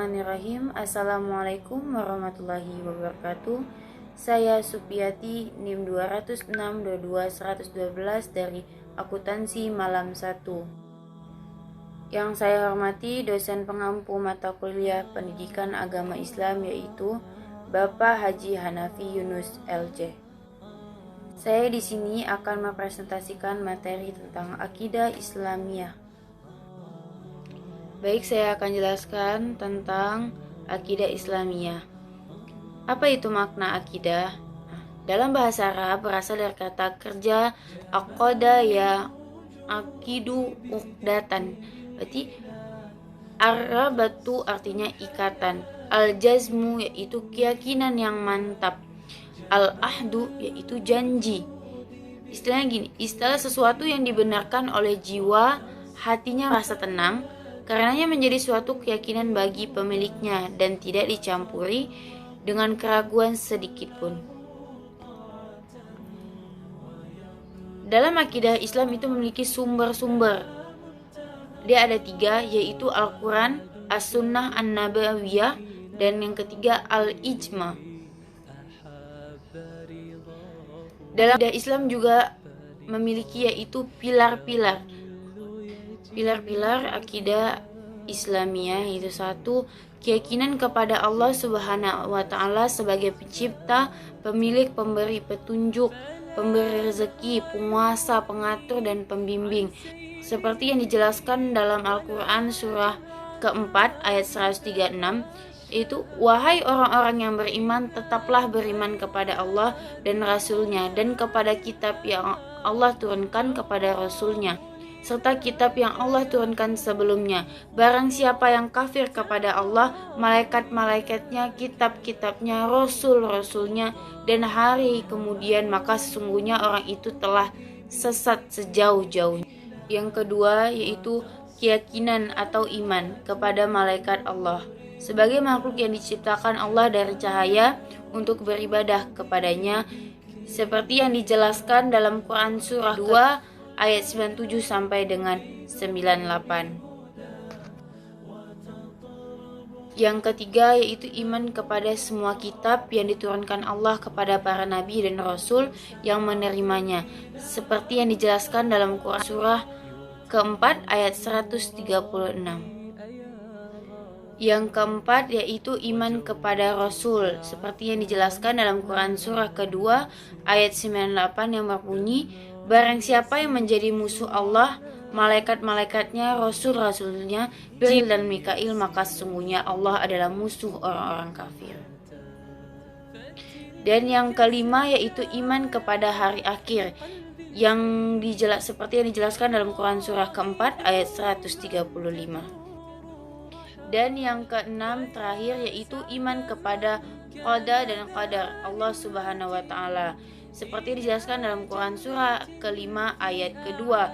Bismillahirrahmanirrahim. Assalamualaikum warahmatullahi wabarakatuh. Saya Supiati, NIM 20622 dari Akuntansi Malam 1. Yang saya hormati dosen pengampu mata kuliah Pendidikan Agama Islam, yaitu Bapak Haji Hanafi Yunus LJ. Saya di sini akan mempresentasikan materi tentang akidah Islamiyah. Baik, saya akan jelaskan tentang akidah Islamiyah. Apa itu makna akidah? Dalam bahasa Arab berasal dari kata kerja aqada ya akidu uqdatan. Berarti arabatu artinya ikatan. Al-jazmu yaitu keyakinan yang mantap. Al-ahdu yaitu janji. Istilahnya gini, istilah sesuatu yang dibenarkan oleh jiwa, hatinya rasa tenang, karenanya menjadi suatu keyakinan bagi pemiliknya dan tidak dicampuri dengan keraguan sedikitpun. Dalam akidah Islam itu memiliki sumber-sumber. Dia ada 3, yaitu Al-Quran, As-Sunnah An-Nabawiyah, dan yang ketiga Al-Ijma. Dalam akidah Islam juga memiliki yaitu pilar-pilar. Pilar-pilar akidah Islamiyah itu 1, keyakinan kepada Allah Subhanahu wa Ta'ala sebagai pencipta, pemilik, pemberi petunjuk, pemberi rezeki, penguasa, pengatur, dan pembimbing, seperti yang dijelaskan dalam Al-Quran surah keempat ayat 136, yaitu wahai orang-orang yang beriman, tetaplah beriman kepada Allah dan Rasul-Nya dan kepada kitab yang Allah turunkan kepada Rasul-Nya serta kitab yang Allah turunkan sebelumnya. Barang siapa yang kafir kepada Allah, malaikat-malaikatnya, kitab-kitabnya, rasul-rasulnya, dan hari kemudian, maka sesungguhnya orang itu telah sesat sejauh-jauhnya. Yang kedua yaitu keyakinan atau iman kepada malaikat Allah sebagai makhluk yang diciptakan Allah dari cahaya untuk beribadah kepadanya, seperti yang dijelaskan dalam Quran surah 2 ayat 97 sampai dengan 98. Yang ketiga yaitu iman kepada semua kitab yang diturunkan Allah kepada para nabi dan rasul yang menerimanya, seperti yang dijelaskan dalam Quran surah keempat ayat 136. Yang keempat yaitu iman kepada Rasul, seperti yang dijelaskan dalam Quran surah kedua ayat 98 yang berbunyi, barang siapa yang menjadi musuh Allah, malaikat-malaikatnya, rasul-rasulnya, Jibril dan Mikail, maka sesungguhnya Allah adalah musuh orang-orang kafir. Dan yang kelima yaitu iman kepada hari akhir, yang seperti yang dijelaskan dalam Quran surah keempat ayat 135. Dan yang keenam terakhir yaitu iman kepada qada dan qadar Allah Subhanahu wa Ta'ala, seperti dijelaskan dalam Quran surah kelima ayat kedua,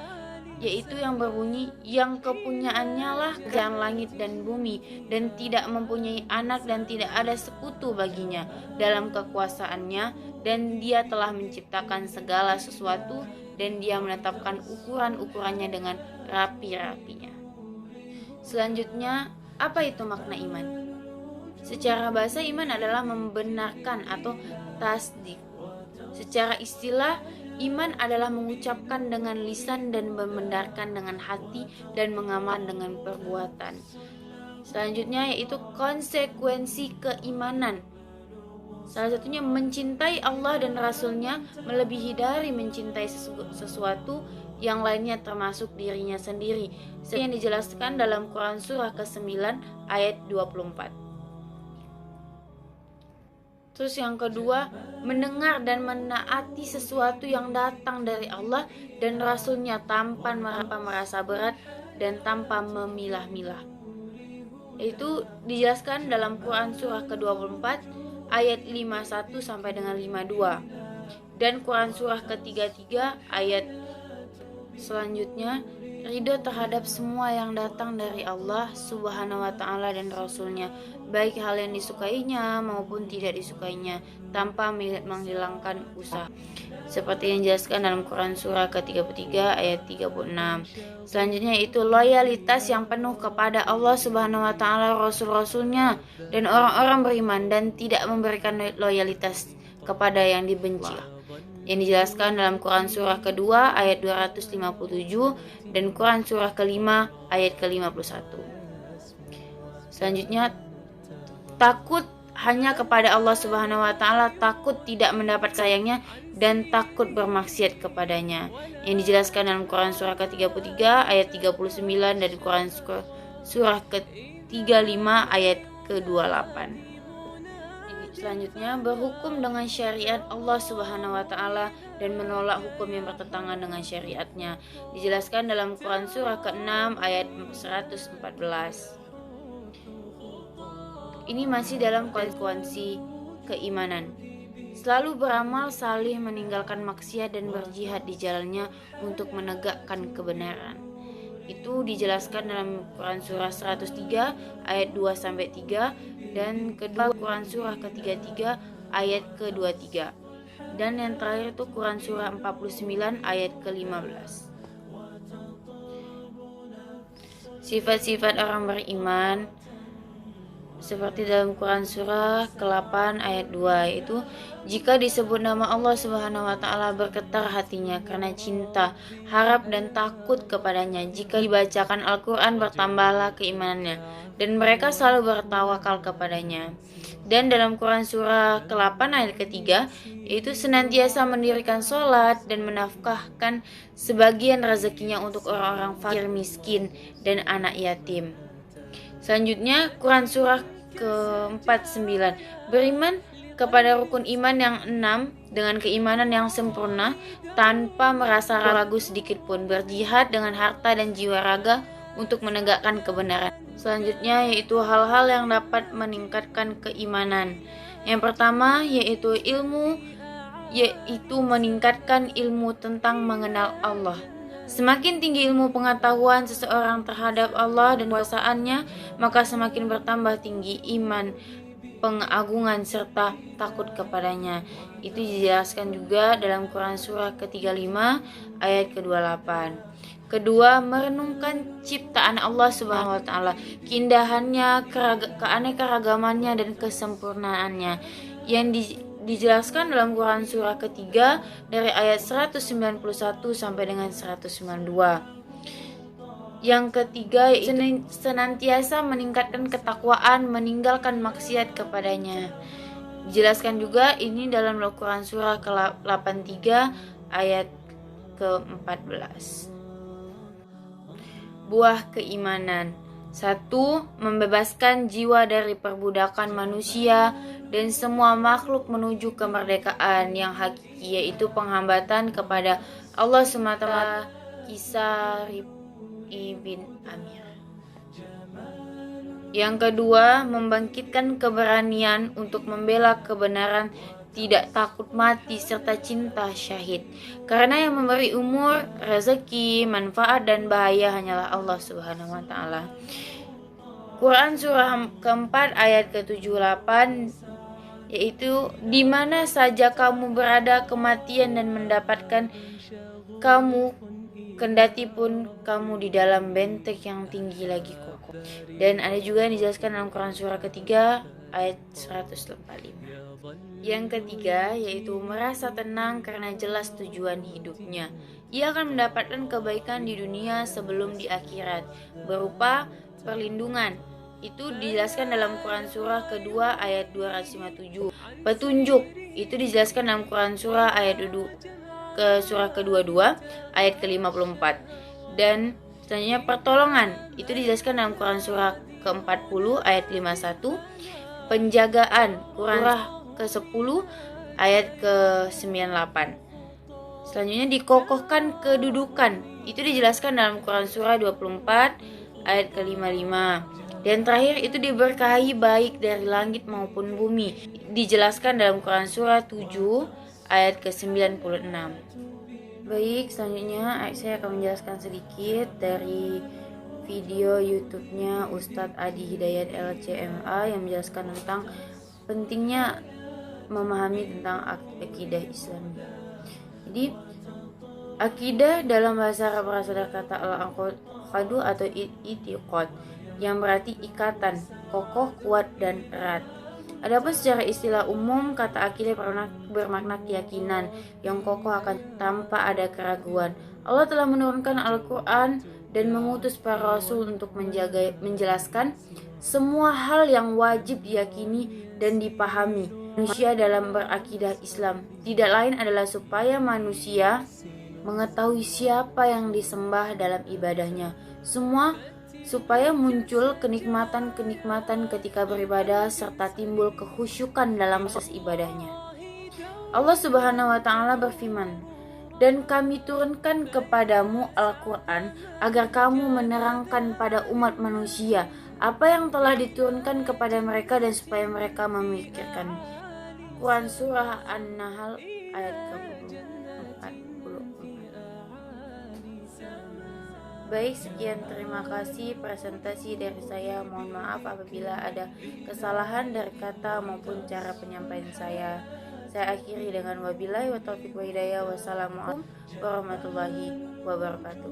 yaitu yang berbunyi, yang kepunyaannya lah kerajaan langit dan bumi, dan tidak mempunyai anak dan tidak ada sekutu baginya dalam kekuasaannya, dan dia telah menciptakan segala sesuatu dan dia menetapkan ukuran-ukurannya dengan rapi-rapinya. Selanjutnya, apa itu makna iman? Secara bahasa, iman adalah membenarkan atau tasdik. Secara istilah, iman adalah mengucapkan dengan lisan dan membenarkan dengan hati dan mengamalkan dengan perbuatan. Selanjutnya yaitu konsekuensi keimanan. Salah satunya mencintai Allah dan Rasul-Nya melebihi dari mencintai sesuatu yang lainnya termasuk dirinya sendiri, seperti yang dijelaskan dalam Quran surah ke-9 ayat 24. Terus yang kedua, mendengar dan menaati sesuatu yang datang dari Allah dan Rasul-Nya tanpa merasa berat dan tanpa memilah-milah. Itu dijelaskan dalam Quran surah ke-24 ayat 51 sampai dengan 52. Dan Quran surah ke-33 ayat selanjutnya ridho terhadap semua yang datang dari Allah Subhanahu wa Ta'ala dan Rasulnya, baik hal yang disukainya maupun tidak disukainya, tanpa menghilangkan usaha, seperti yang dijelaskan dalam Quran surah ke-33 ayat 36. Selanjutnya itu loyalitas yang penuh kepada Allah Subhanahu wa Ta'ala, Rasul-Rasulnya, dan orang-orang beriman, dan tidak memberikan loyalitas kepada yang dibenci, yang dijelaskan dalam Quran surah kedua ayat 257 dan Quran surah kelima ayat ke-51. Selanjutnya, takut hanya kepada Allah Subhanahu wa Ta'ala, takut tidak mendapat sayangnya, dan takut bermaksiat kepadanya, yang dijelaskan dalam Quran surah ke-33 ayat 39 dan Quran surah ke-35 ayat ke-28. Selanjutnya, berhukum dengan syariat Allah Subhanahu wa Ta'ala dan menolak hukum yang bertentangan dengan syariatnya, dijelaskan dalam Quran surah ke-6 ayat 114. Ini masih dalam konsekuensi keimanan. Selalu beramal salih, meninggalkan maksiat, dan berjihad di jalannya untuk menegakkan kebenaran. Itu dijelaskan dalam Quran surah 103 ayat 2-3 dan kedua Quran surah ke-33 ayat ke-23. Dan yang terakhir itu Quran surah 49 ayat ke-15. Sifat-sifat orang beriman seperti dalam Quran surah ke-8 ayat 2, yaitu jika disebut nama Allah Subhanahu wa Ta'ala bergetar hatinya karena cinta, harap dan takut kepadanya. Jika dibacakan Al-Quran bertambahlah keimanannya, dan mereka selalu bertawakal kepadanya. Dan dalam Quran surah ke-8 ayat ke-3, yaitu senantiasa mendirikan sholat dan menafkahkan sebagian rezekinya untuk orang-orang fakir, miskin, dan anak yatim. Selanjutnya Quran surah ke-49, beriman kepada rukun iman yang 6 dengan keimanan yang sempurna tanpa merasa ragu sedikit pun, berjihad dengan harta dan jiwa raga untuk menegakkan kebenaran. Selanjutnya yaitu hal-hal yang dapat meningkatkan keimanan. Yang pertama yaitu ilmu, yaitu meningkatkan ilmu tentang mengenal Allah. Semakin tinggi ilmu pengetahuan seseorang terhadap Allah dan kuasaannya, maka semakin bertambah tinggi iman, pengagungan, serta takut kepadanya. Itu dijelaskan juga dalam Quran surah ke-35 ayat ke-28. Kedua, merenungkan ciptaan Allah Subhanahu wa Ta'ala, keindahannya, keanekaragamannya, dan kesempurnaannya, yang dijelaskan dalam Quran surah ketiga dari ayat 191 sampai dengan 192. Yang ketiga, senantiasa meningkatkan ketakwaan, meninggalkan maksiat kepadanya. Dijelaskan juga ini dalam Al-Quran surah ke-83 ayat ke-14. Buah keimanan. 1. Membebaskan jiwa dari perbudakan manusia dan semua makhluk menuju kemerdekaan yang hakiki, yaitu penghambatan kepada Allah SWT. Kisah Ibn Amir. Yang kedua, membangkitkan keberanian untuk membela kebenaran, tidak takut mati, serta cinta syahid. Karena yang memberi umur, rezeki, manfaat, dan bahaya hanyalah Allah Subhanahu wa Ta'ala. Quran surah keempat ayat ke-78, yaitu di mana saja kamu berada, kematian dan mendapatkan kamu, kendati pun kamu di dalam benteng yang tinggi lagi kokoh. Dan ada juga yang dijelaskan dalam Quran surah ketiga ayat 145. Yang ketiga yaitu merasa tenang karena jelas tujuan hidupnya. Ia akan mendapatkan kebaikan di dunia sebelum di akhirat berupa perlindungan. Itu dijelaskan dalam Quran surah kedua ayat 257. Petunjuk itu dijelaskan dalam Quran surah ayat surah ke-22 ayat ke-54. Dan selanjutnya pertolongan itu dijelaskan dalam Quran surah ke-40 ayat 51. Penjagaan Quran ke-10 ayat ke-98. Selanjutnya dikokohkan kedudukan itu dijelaskan dalam Quran surah 24 ayat ke-55. Dan terakhir itu diberkahi baik dari langit maupun bumi, dijelaskan dalam Quran surah 7 ayat ke-96. Baik, selanjutnya saya akan menjelaskan sedikit dari video YouTube-nya Ustadz Adi Hidayat LCMA yang menjelaskan tentang pentingnya memahami tentang akidah Islam. Jadi, akidah dalam bahasa Arab berasal dari kata al-aqdu atau i'tiqad yang berarti ikatan, kokoh, kuat, dan erat. Adapun secara istilah umum, kata akidah bermakna keyakinan yang kokoh akan tanpa ada keraguan. Allah telah menurunkan Al-Quran dan mengutus para rasul untuk menjelaskan semua hal yang wajib diyakini dan dipahami manusia dalam berakidah Islam. Tidak lain adalah supaya manusia mengetahui siapa yang disembah dalam ibadahnya. Semua supaya muncul kenikmatan-kenikmatan ketika beribadah serta timbul kekhusyukan dalam proses ibadahnya. Allah Subhanahu wa taala berfirman, "Dan kami turunkan kepadamu Al-Qur'an agar kamu menerangkan pada umat manusia apa yang telah diturunkan kepada mereka dan supaya mereka memikirkan." Quran Surah An-Nahl ayat ke-44. Baik, sekian, terima kasih presentasi dari saya. Mohon maaf apabila ada kesalahan dari kata maupun cara penyampaian saya. Saya akhiri dengan wabillahi wa taufiq wa hidayah. Wassalamualaikum warahmatullahi wabarakatuh.